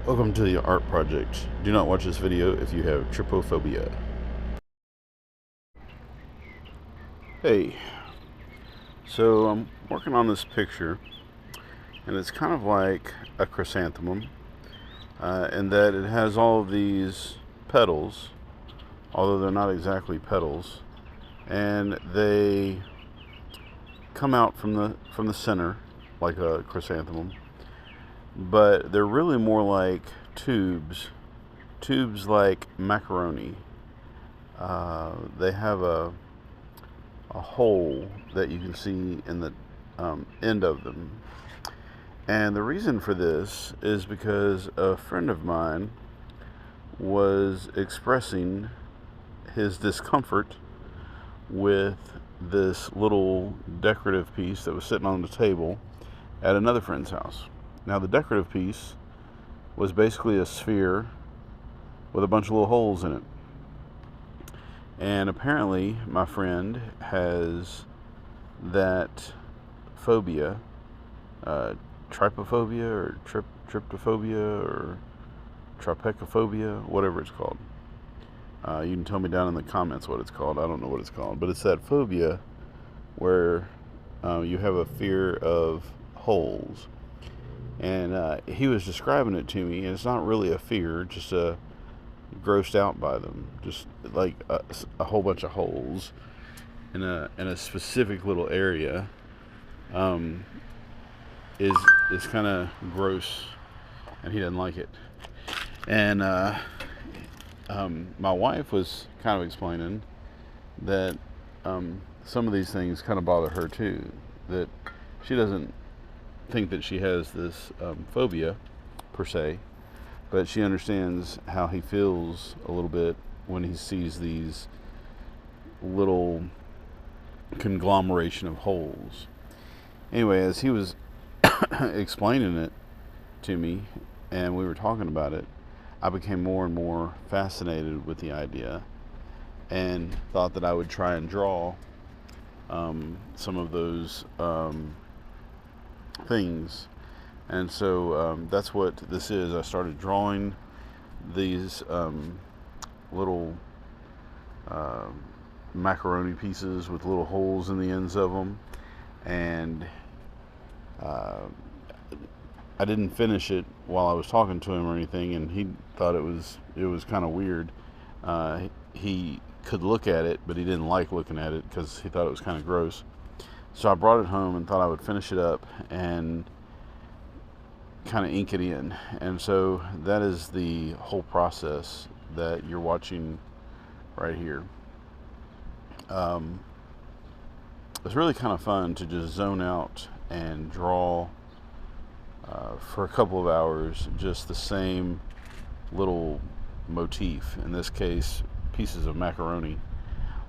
Welcome to the art project. Do not watch this video if you have trypophobia. Hey, so I'm working on this picture, and it's kind of like a chrysanthemum, in that it has all of these petals, although they're not exactly petals, and they come out from the center like a chrysanthemum, but they're really more like tubes like macaroni. They have a hole that you can see in the end of them. And the reason for this is because a friend of mine was expressing his discomfort with this little decorative piece that was sitting on the table at another friend's house. Now, the decorative piece was basically a sphere with a bunch of little holes in it. And apparently, my friend has that phobia, uh, trypophobia or tryptophobia or trypophobia, whatever it's called. You can tell me down in the comments what it's called. I don't know what it's called, but it's that phobia where you have a fear of holes. And he was describing it to me, and it's not really a fear, just grossed out by them, just like a whole bunch of holes in a specific little area. Um, is kind of gross, and he doesn't like it. And my wife was kind of explaining that some of these things kind of bother her too. That she doesn't think that she has this phobia per se, but she understands how he feels a little bit when he sees these little conglomeration of holes. Anyway, as he was explaining it to me and we were talking about it, I became more and more fascinated with the idea and thought that I would try and draw some of those things. And so that's what this is. I started drawing these little uh, macaroni pieces with little holes in the ends of them, and uh, I didn't finish it while I was talking to him or anything, and he thought it was kind of weird. He could look at it, but he didn't like looking at it because he thought it was kind of gross. So I brought it home and thought I would finish it up and kind of ink it in. And so that is the whole process that you're watching right here. Um, it's really kind of fun to just zone out and draw for a couple of hours just the same little motif. In this case, pieces of macaroni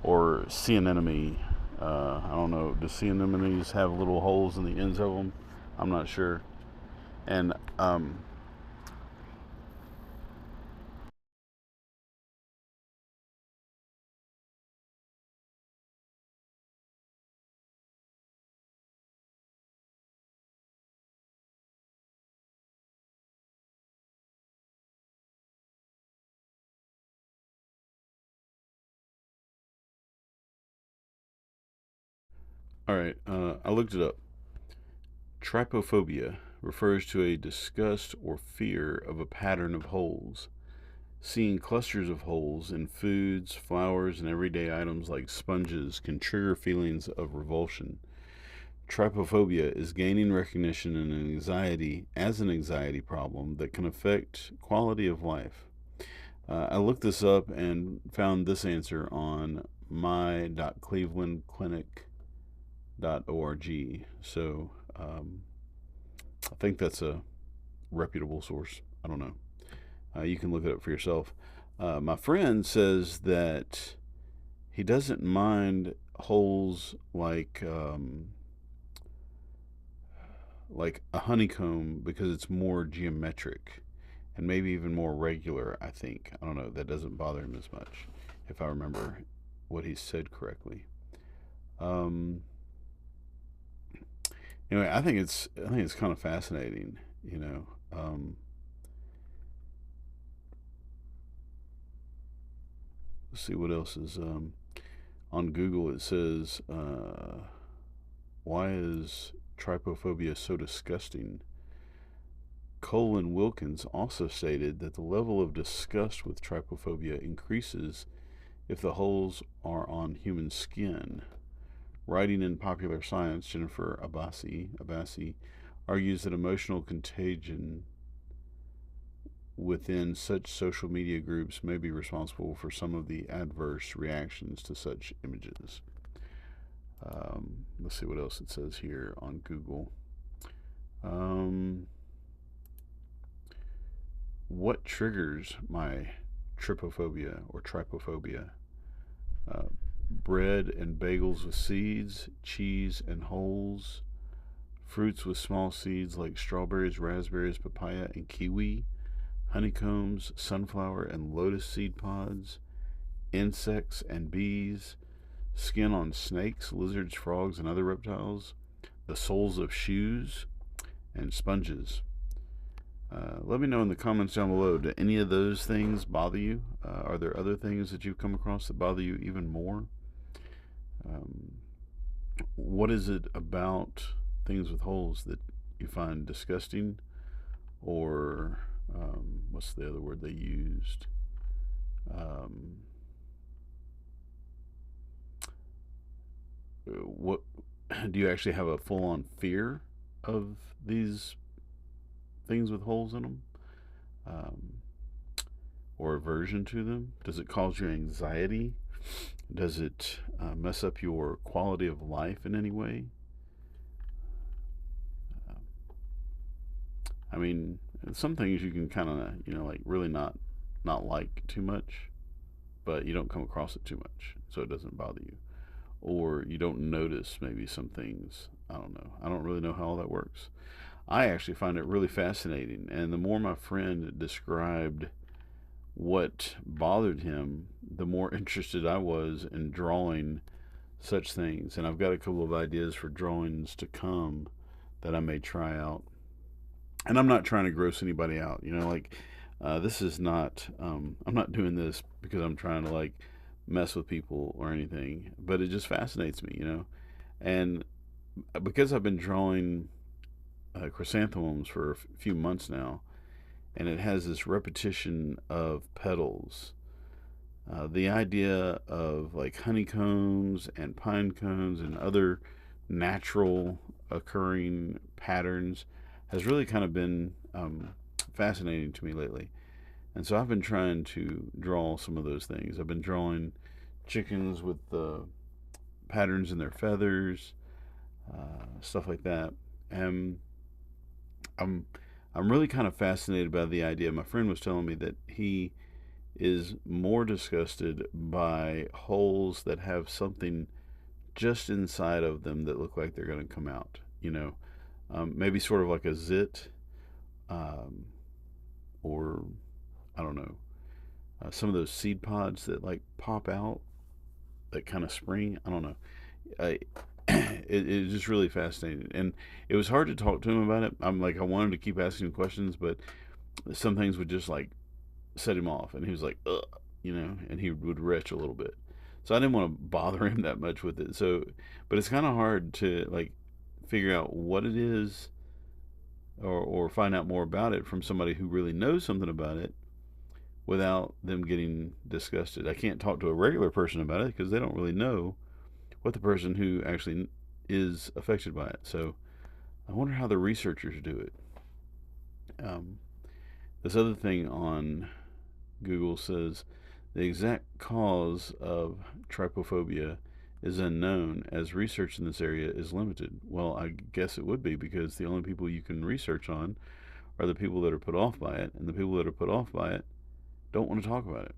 or sea anemone. I don't know. Do sea anemones have little holes in the ends of them? I'm not sure. And all right, I looked it up. Trypophobia refers to a disgust or fear of a pattern of holes. Seeing clusters of holes in foods, flowers, and everyday items like sponges can trigger feelings of revulsion. Trypophobia is gaining recognition in anxiety as an anxiety problem that can affect quality of life. I looked this up and found this answer on my.clevelandclinic.org. So I think that's a reputable source. I don't know. You can look it up for yourself. My friend says that he doesn't mind holes like a honeycomb because it's more geometric and maybe even more regular. I think, I don't know, that doesn't bother him as much if I remember what he said correctly. Um, anyway, I think it's kind of fascinating. You know, Let's see what else is on Google. It says, why is trypophobia so disgusting? Colin Wilkins also stated that the level of disgust with trypophobia increases if the holes are on human skin. Writing in Popular Science, Jennifer Abbasi argues that emotional contagion within such social media groups may be responsible for some of the adverse reactions to such images. Let's see what else it says here on Google. What triggers my trypophobia or trypophobia? Bread and bagels with seeds, cheese and holes, fruits with small seeds like strawberries, raspberries, papaya, and kiwi, honeycombs, sunflower and lotus seed pods, insects and bees, skin on snakes, lizards, frogs, and other reptiles, the soles of shoes, and sponges. Let me know in the comments down below, do any of those things bother you? Are there other things that you've come across that bother you even more? What is it about things with holes that you find disgusting? Or what's the other word they used? What do you actually have a full-on fear of these things with holes in them, or aversion to them? Does it cause you anxiety? Does it mess up your quality of life in any way? I mean, some things you can kind of, like really not like too much, but you don't come across it too much, so it doesn't bother you. Or you don't notice maybe some things. I don't know. I don't really know how all that works. I actually find it really fascinating, and the more my friend described what bothered him, the more interested I was in drawing such things. And I've got a couple of ideas for drawings to come that I may try out. And I'm not trying to gross anybody out, this is not, I'm not doing this because I'm trying to like mess with people or anything, but it just fascinates me, and because I've been drawing chrysanthemums for a few months now, and it has this repetition of petals. The idea of like honeycombs and pine cones and other natural occurring patterns has really kind of been fascinating to me lately. And so I've been trying to draw some of those things. I've been drawing chickens with the patterns in their feathers, stuff like that. And I'm really kind of fascinated by the idea. My friend was telling me that he is more disgusted by holes that have something just inside of them that look like they're going to come out. Maybe sort of like a zit, or I don't know, some of those seed pods that like pop out, that kind of spring. I don't know. It's just really fascinating, and it was hard to talk to him about it. I wanted to keep asking him questions, but some things would just like set him off, and he was like, ugh, and he would retch a little bit. So I didn't want to bother him that much with it. So, but it's kind of hard to like figure out what it is, or find out more about it from somebody who really knows something about it without them getting disgusted. I can't talk to a regular person about it because they don't really know what the person who actually is affected by it. So I wonder how the researchers do it. This other thing on Google says the exact cause of trypophobia is unknown as research in this area is limited. Well, I guess it would be, because the only people you can research on are the people that are put off by it, and the people that are put off by it don't want to talk about it.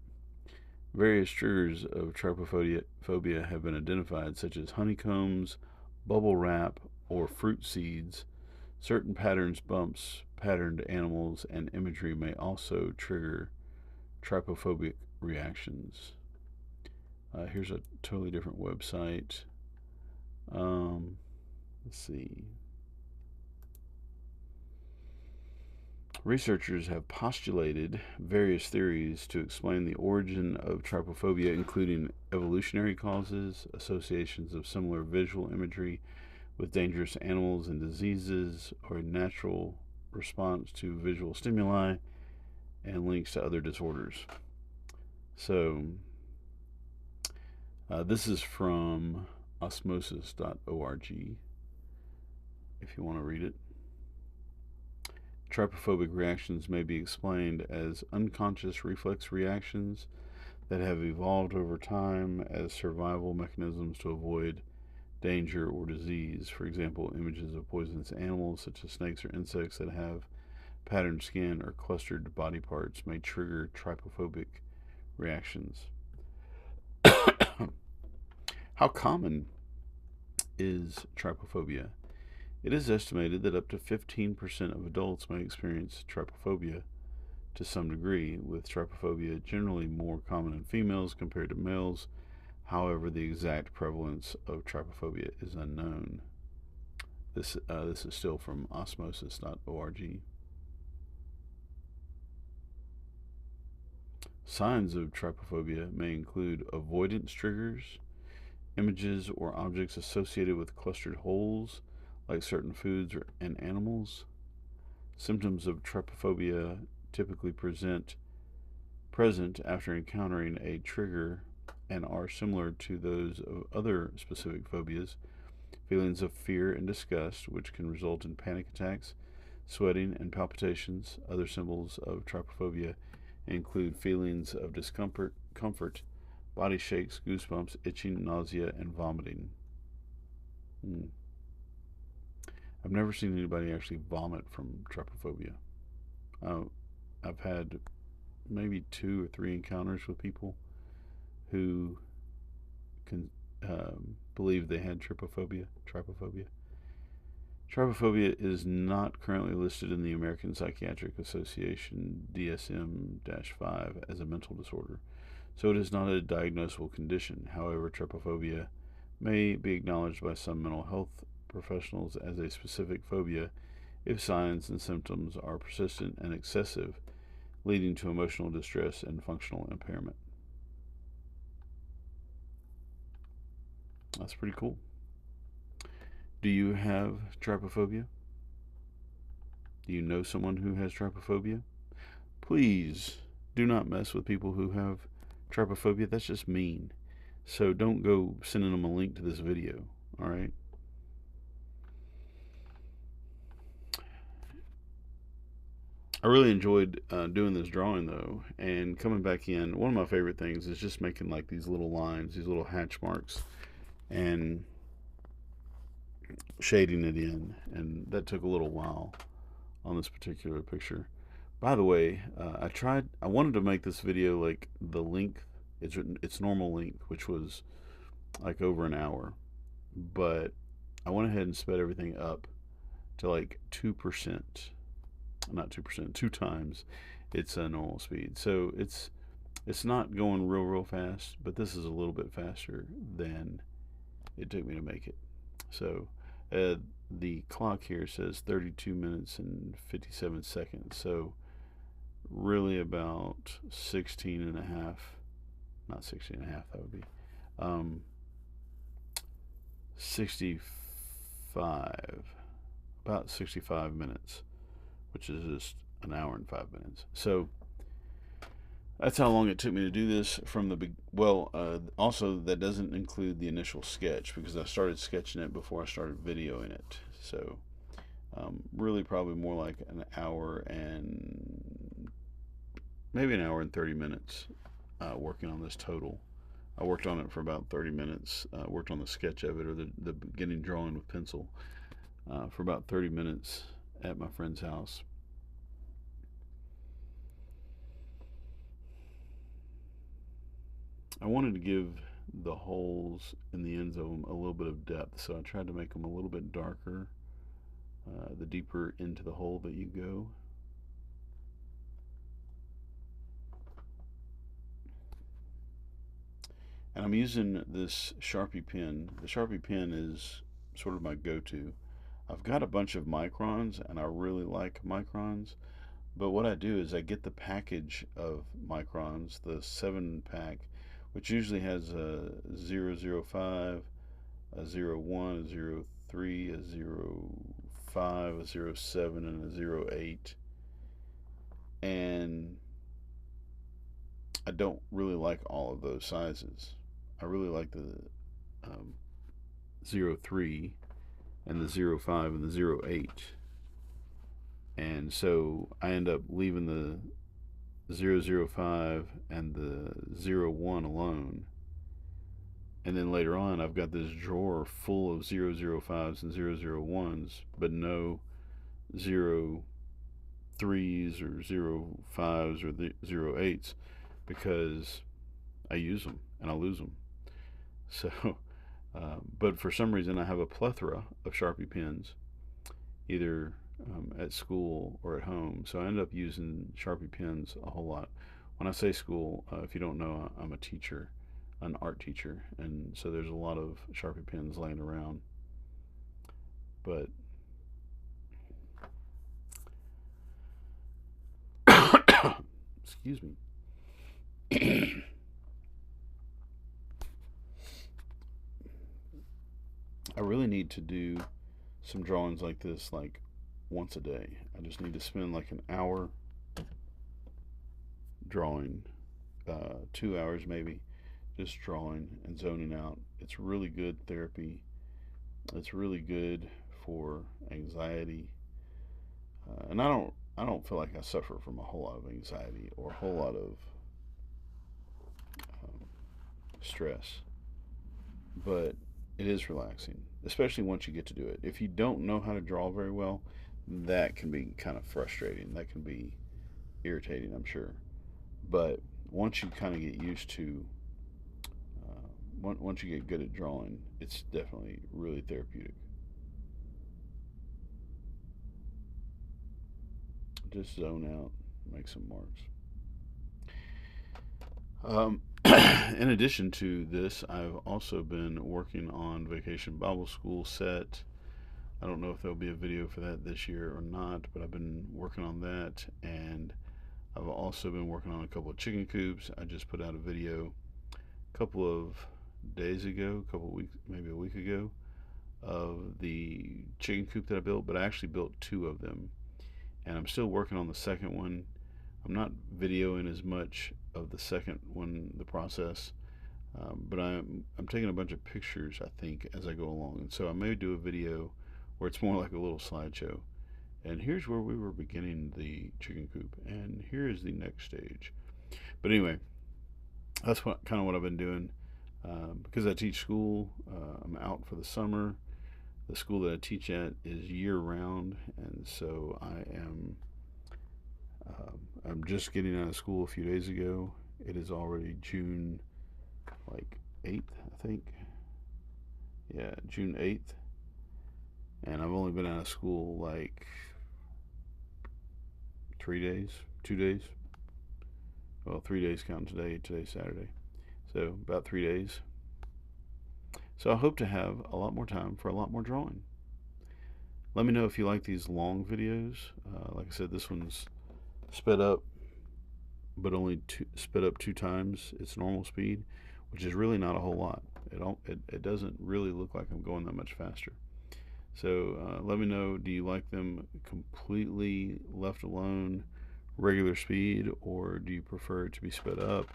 Various triggers of trypophobia have been identified, such as honeycombs, bubble wrap, or fruit seeds. Certain patterns, bumps, patterned animals, and imagery may also trigger trypophobic reactions. Here's a totally different website. Let's see. Researchers have postulated various theories to explain the origin of trypophobia, including evolutionary causes, associations of similar visual imagery with dangerous animals and diseases, or a natural response to visual stimuli, and links to other disorders. So, this is from osmosis.org, if you want to read it. Trypophobic reactions may be explained as unconscious reflex reactions that have evolved over time as survival mechanisms to avoid danger or disease. For example, images of poisonous animals such as snakes or insects that have patterned skin or clustered body parts may trigger trypophobic reactions. How common is trypophobia? It is estimated that up to 15% of adults may experience trypophobia to some degree, with trypophobia generally more common in females compared to males. However, the exact prevalence of trypophobia is unknown. This is still from osmosis.org. Signs of trypophobia may include avoidance triggers, images or objects associated with clustered holes, like certain foods and animals. Symptoms of trypophobia typically present after encountering a trigger and are similar to those of other specific phobias. Feelings of fear and disgust, which can result in panic attacks, sweating, and palpitations. Other symbols of trypophobia include feelings of discomfort, body shakes, goosebumps, itching, nausea, and vomiting. I've never seen anybody actually vomit from trypophobia. I've had maybe 2 or 3 encounters with people who can believe they had trypophobia. Trypophobia is not currently listed in the American Psychiatric Association DSM-5 as a mental disorder, so it is not a diagnosable condition. However, trypophobia may be acknowledged by some mental health professionals as a specific phobia if signs and symptoms are persistent and excessive, leading to emotional distress and functional impairment. That's pretty cool. Do you have trypophobia? Do you know someone who has trypophobia? Please do not mess with people who have trypophobia. That's just mean. So don't go sending them a link to this video, all right? I really enjoyed doing this drawing though, and coming back in. One of my favorite things is just making like these little lines, these little hatch marks, and shading it in, and that took a little while on this particular picture. By the way, I wanted to make this video like the length, its normal length, which was like over an hour, but I went ahead and sped everything up to like 2%, not 2%, 2 times its normal speed. So it's not going real fast, but this is a little bit faster than it took me to make it. So the clock here says 32 minutes and 57 seconds. So really about 16 and a half, not 16 and a half, that would be 65, about 65 minutes, which is just an hour and 5 minutes. So that's how long it took me to do this from the big. Well, also that doesn't include the initial sketch because I started sketching it before I started videoing it. So really probably more like an hour and maybe an hour and 30 minutes working on this total. I worked on it for about 30 minutes, worked on the sketch of it, or the beginning drawing with pencil, for about 30 minutes at my friend's house. I wanted to give the holes in the ends of them a little bit of depth, so I tried to make them a little bit darker, the deeper into the hole that you go. And I'm using this Sharpie pen. The Sharpie pen is sort of my go-to. I've got a bunch of microns, and I really like microns, But what I do is I get the package of microns, the 7 pack, which usually has a 005, a 01, a 03, a 05, a 07, and a 08. And I don't really like all of those sizes. I really like the um, 03 and the 05 and the 08. And so I end up leaving the 005 and the 01 alone. And then later on, I've got this drawer full of 005s and 001s, but no 03s or 05s or the 08s because I use them and I lose them. So, but for some reason, I have a plethora of Sharpie pens, either at school or at home. So I end up using Sharpie pens a whole lot. When I say school, if you don't know, I'm a teacher, an art teacher, and so there's a lot of Sharpie pens laying around. But excuse me. I really need to do some drawings like this like once a day. I just need to spend like an hour drawing, 2 hours maybe, just drawing and zoning out. It's really good therapy. It's really good for anxiety, and I don't feel like I suffer from a whole lot of anxiety or a whole lot of um, stress, but it is relaxing, especially once you get to do it. If you don't know how to draw very well, that can be kind of frustrating. That can be irritating, I'm sure. But once you kind of get used to, once you get good at drawing, it's definitely really therapeutic. Just zone out, make some marks. In addition to this, I've also been working on Vacation Bible School set. I don't know if there'll be a video for that this year or not, but I've been working on that, and I've also been working on a couple of chicken coops. I just put out a video a couple of days ago, a couple of weeks, maybe a week ago, of the chicken coop that I built, but I actually built two of them, and I'm still working on the second one. I'm not videoing as much of the second one, the process, but I'm taking a bunch of pictures, I think, as I go along, and so I may do a video where it's more like a little slideshow. And here's where we were beginning the chicken coop, and here is the next stage. But anyway, that's what I've been doing. Because I teach school, I'm out for the summer. The school that I teach at is year round, and so I'm just getting out of school a few days ago. It is already June like 8th, I think. Yeah, June 8th. And I've only been out of school like 3 days, 2 days. Well, 3 days counting today. Today's Saturday. So about 3 days. So I hope to have a lot more time for a lot more drawing. Let me know if you like these long videos. Like I said, this one's sped up, but only sped up 2 times its normal speed, which is really not a whole lot. It doesn't really look like I'm going that much faster. So let me know, do you like them completely left alone, regular speed, or do you prefer it to be sped up?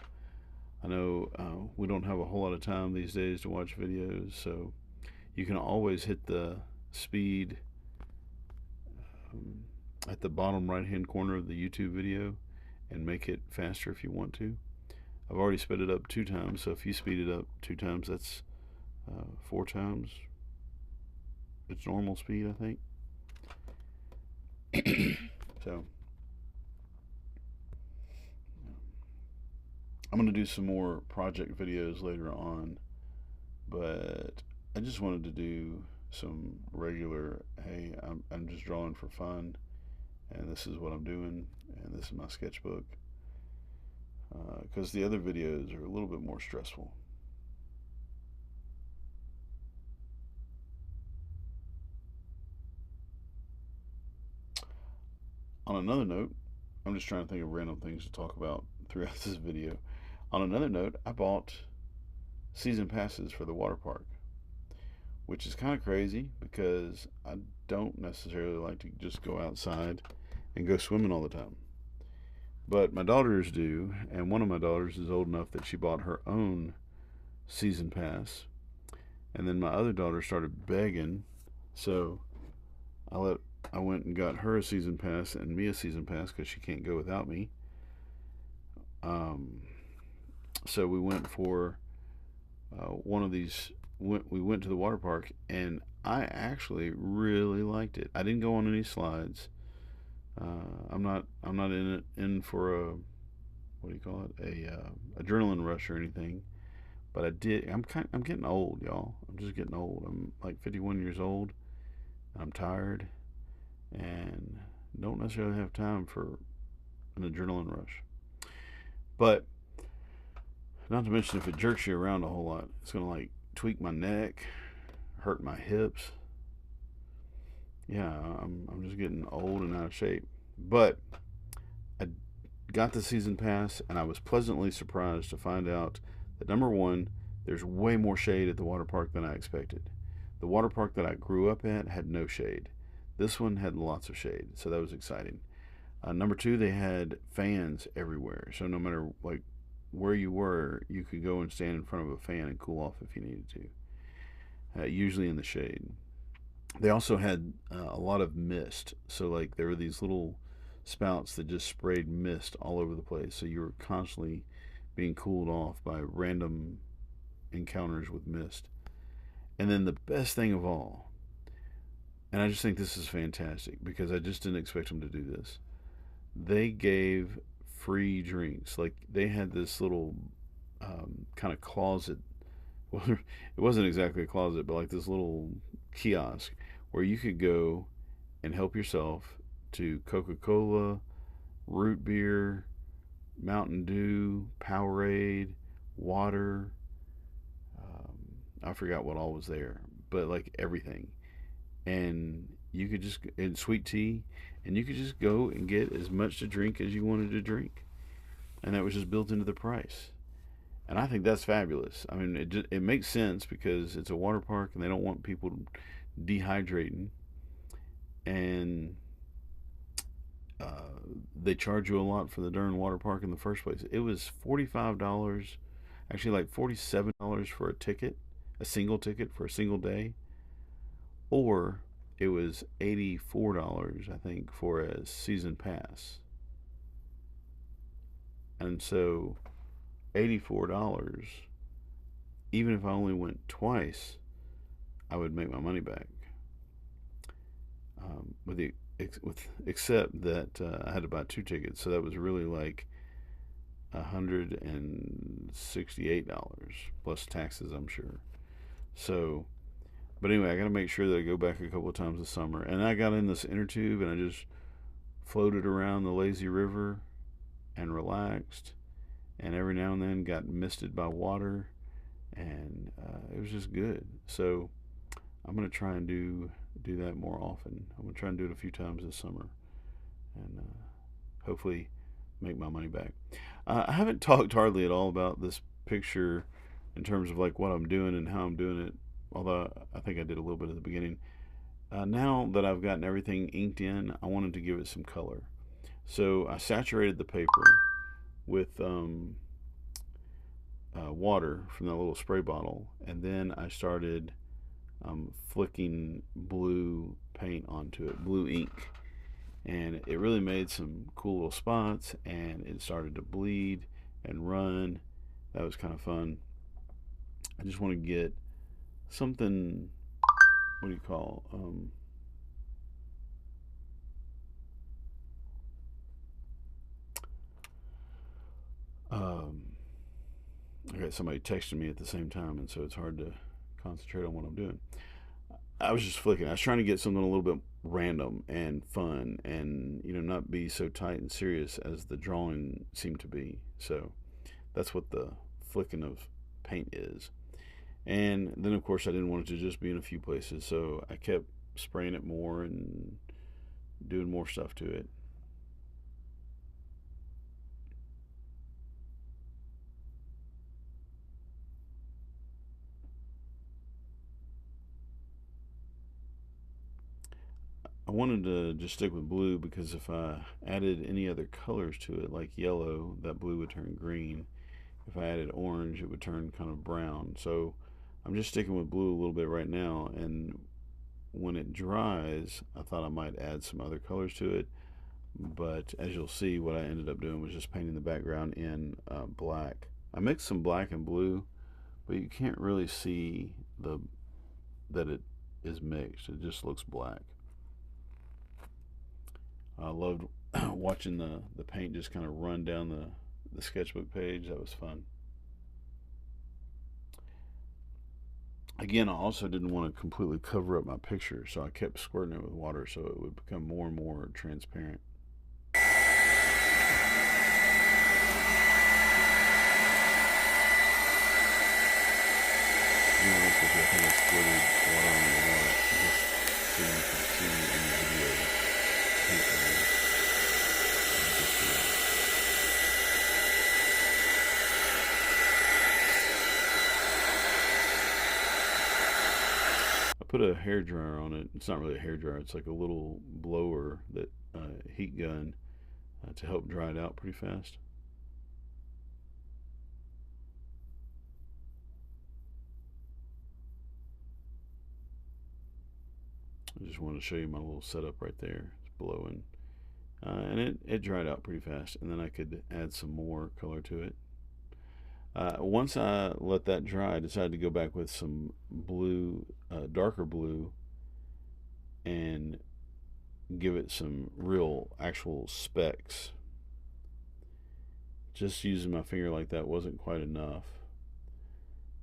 I know we don't have a whole lot of time these days to watch videos, so you can always hit the speed um, at the bottom right hand corner of the YouTube video and make it faster if you want to. I've already sped it up 2 times, so if you speed it up 2 times, that's 4 times its normal speed, I think. So I'm going to do some more project videos later on, but I just wanted to do some regular, hey, I'm just drawing for fun, and this is what I'm doing, and this is my sketchbook, because the other videos are a little bit more stressful. On another note, I'm just trying to think of random things to talk about throughout this video. On another note, I bought season passes for the water park, which is kind of crazy because I don't necessarily like to just go outside and go swimming all the time. But my daughters do, and one of my daughters is old enough that she bought her own season pass. And then my other daughter started begging, so I went and got her a season pass and me a season pass because she can't go without me. Um, so we went for one of these. We went to the water park, and I actually really liked it. I didn't go on any slides. I'm not in for a, what do you call it, a adrenaline rush or anything. But I did. I'm getting old, y'all. I'm just getting old. I'm like 51 years old. I'm tired and don't necessarily have time for an adrenaline rush. But not to mention, if it jerks you around a whole lot, it's gonna like tweak my neck, hurt my hips. Yeah, I'm just getting old and out of shape. But I got the season pass, and I was pleasantly surprised to find out that, number one, there's way more shade at the water park than I expected. The water park that I grew up at had no shade. This one had lots of shade, so that was exciting. Number two, they had fans everywhere, so no matter like where you were, you could go and stand in front of a fan and cool off if you needed to. Usually in the shade. They also had a lot of mist, so like there were these little spouts that just sprayed mist all over the place, so you were constantly being cooled off by random encounters with mist. And then the best thing of all, and I just think this is fantastic because I just didn't expect them to do this. They gave free drinks. Like they had this little kind of closet. Well, it wasn't exactly a closet, but like this little kiosk where you could go and help yourself to Coca-Cola, root beer, Mountain Dew, Powerade, water. I forgot what all was there, but like everything. And you could just, and sweet tea, and you could just go and get as much to drink as you wanted to drink. And that was just built into the price. And I think that's fabulous. I mean, it makes sense because it's a water park and they don't want people dehydrating. And they charge you a lot for the darn water park in the first place. It was $45, actually like $47 for a ticket, a single ticket for a single day, or it was $84, I think, for a season pass. And so $84, even if I only went twice, I would make my money back. Except that I had to buy two tickets, so that was really like $168 plus taxes, I'm sure. So, but anyway, I got to make sure that I go back a couple of times this summer. And I got in this inner tube and I just floated around the lazy river and relaxed, and every now and then got misted by water, and it was just good. So I'm gonna try and do that more often. I'm gonna try and do it a few times this summer, and hopefully make my money back. I haven't talked hardly at all about this picture in terms of like what I'm doing and how I'm doing it, although I think I did a little bit at the beginning. Now that I've gotten everything inked in, I wanted to give it some color. So I saturated the paper with water from that little spray bottle, and then I started flicking blue paint onto it, blue ink, and it really made some cool little spots, and it started to bleed and run. That was kind of fun. I just want to get something, what do you call, I got somebody texting me at the same time, and so it's hard to concentrate on what I'm doing. I was just flicking. I was trying to get something a little bit random and fun, and not be so tight and serious as the drawing seemed to be. So that's what the flicking of paint is. And then, of course, I didn't want it to just be in a few places, so I kept spraying it more and doing more stuff to it. I wanted to just stick with blue because if I added any other colors to it, like yellow, that blue would turn green. If I added orange, it would turn kind of brown. So I'm just sticking with blue a little bit right now, and when it dries, I thought I might add some other colors to it, but as you'll see, what I ended up doing was just painting the background in black. I mixed some black and blue, but you can't really see that it is mixed. It just looks black. I loved watching the paint just kind of run down the sketchbook page. That was fun. Again, I also didn't want to completely cover up my picture, so I kept squirting it with water so it would become more and more transparent. You know, I think I squirted water on the wall just so you can see in the video paint. Put a hair dryer on it. It's not really a hair dryer. It's like a little blower that heat gun to help dry it out pretty fast. I just wanted to show you my little setup right there. It's blowing, and it dried out pretty fast. And then I could add some more color to it. Once I let that dry, I decided to go back with some blue, darker blue, and give it some real actual specks. Just using my finger like that wasn't quite enough.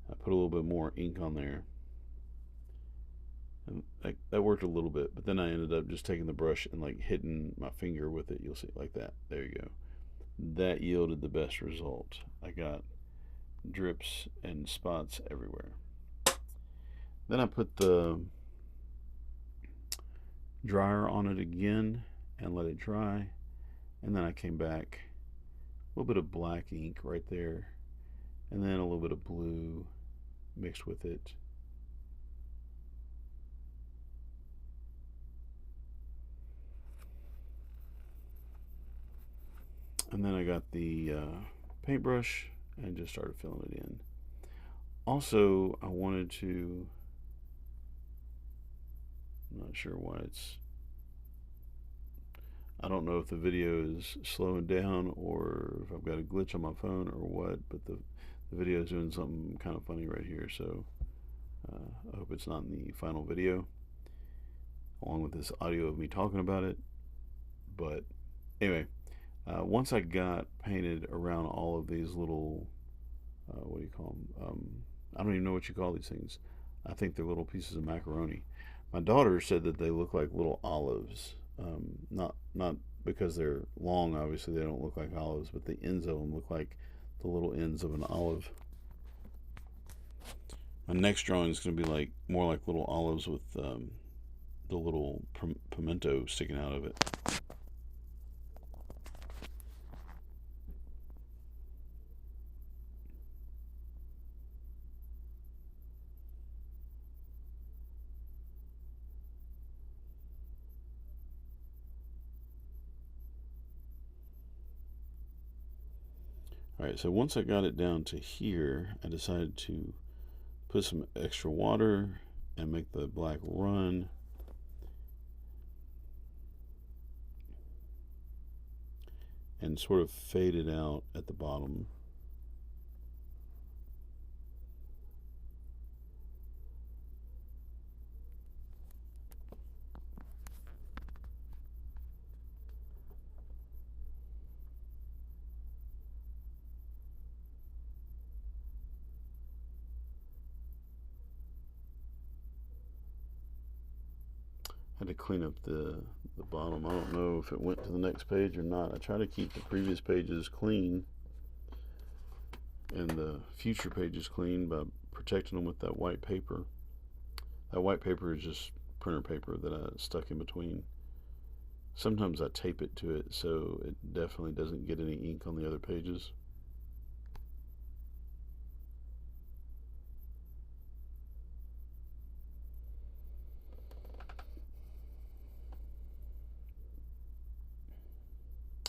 I put a little bit more ink on there, and that worked a little bit, but then I ended up just taking the brush and like hitting my finger with it. You'll see, like that. There you go. That yielded the best result. I got drips and spots everywhere. Then I put the dryer on it again and let it dry, and then I came back, a little bit of black ink right there, and then a little bit of blue mixed with it. And then I got the paintbrush and just started filling it in. Also, I wanted to, I'm not sure why I don't know if the video is slowing down or if I've got a glitch on my phone or what, but the video is doing something kind of funny right here, so I hope it's not in the final video, along with this audio of me talking about it. But anyway, once I got painted around all of these little, what do you call them? I don't even know what you call these things. I think they're little pieces of macaroni. My daughter said that they look like little olives. Not because they're long, obviously they don't look like olives, but the ends of them look like the little ends of an olive. My next drawing is going to be like more like little olives with the little pimento sticking out of it. Alright, so once I got it down to here, I decided to put some extra water and make the black run. And sort of fade it out at the bottom. Had to clean up the bottom. I don't know if it went to the next page or not. I try to keep the previous pages clean and the future pages clean by protecting them with that white paper. That white paper is just printer paper that I stuck in between. Sometimes I tape it to it so it definitely doesn't get any ink on the other pages.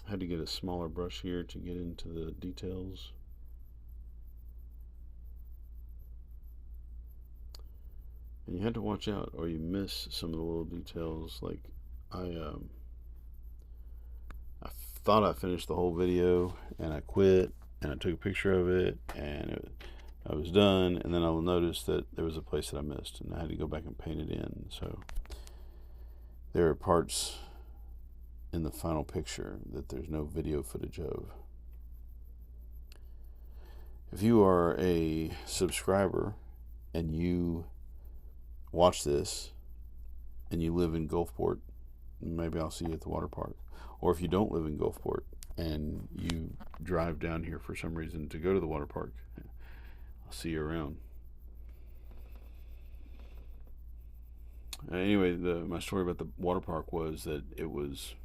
I had to get a smaller brush here to get into the details. And you had to watch out or you miss some of the little details. Like I thought I finished the whole video and I quit and I took a picture of it and I was done, and then I noticed that there was a place that I missed and I had to go back and paint it in. So there are parts in the final picture that there's no video footage of. If you are a subscriber and you watch this and you live in Gulfport, maybe I'll see you at the water park. Or if you don't live in Gulfport and you drive down here for some reason to go to the water park, I'll see you around. Anyway, my story about the water park was that it was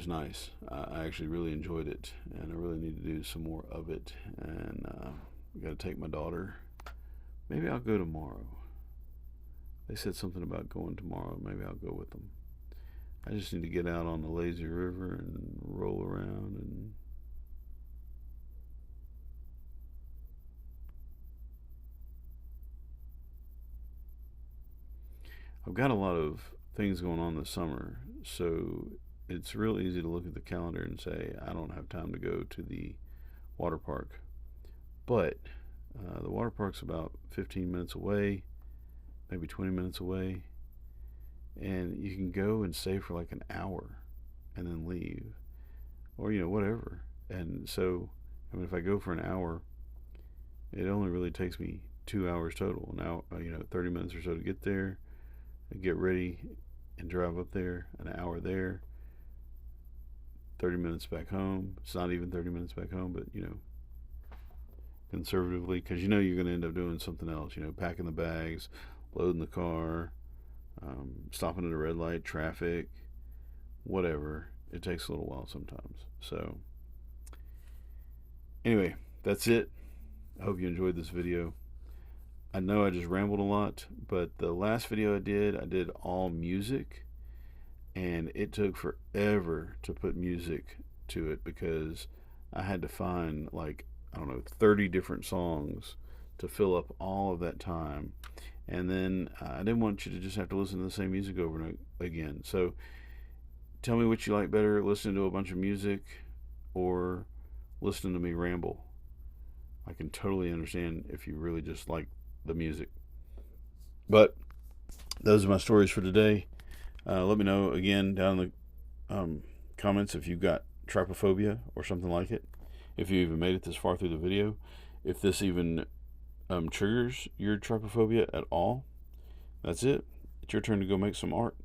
nice. I actually really enjoyed it, and I really need to do some more of it. And I got to take my daughter. Maybe I'll go tomorrow. They said something about going tomorrow. Maybe I'll go with them. I just need to get out on the lazy river and roll around and I've got a lot of things going on this summer, so it's real easy to look at the calendar and say I don't have time to go to the water park. But the water park's about 15 minutes away, maybe 20 minutes away, and you can go and stay for like an hour and then leave, or whatever. And so if I go for an hour, it only really takes me 2 hours total. Now 30 minutes or so to get there, get ready and drive up there, an hour there, 30 minutes back home. It's not even 30 minutes back home, but conservatively, because you're going to end up doing something else, packing the bags, loading the car, stopping at a red light, traffic, whatever. It takes a little while sometimes. So anyway, that's it. I hope you enjoyed this video. I know I just rambled a lot, but the last video I did all music, and it took forever to put music to it because I had to find 30 different songs to fill up all of that time. And then I didn't want you to just have to listen to the same music over and again. So tell me what you like better, listening to a bunch of music or listening to me ramble. I can totally understand if you really just like the music. But those are my stories for today. Let me know again down in the comments if you've got trypophobia or something like it. If you even made it this far through the video. If this even triggers your trypophobia at all. That's it. It's your turn to go make some art.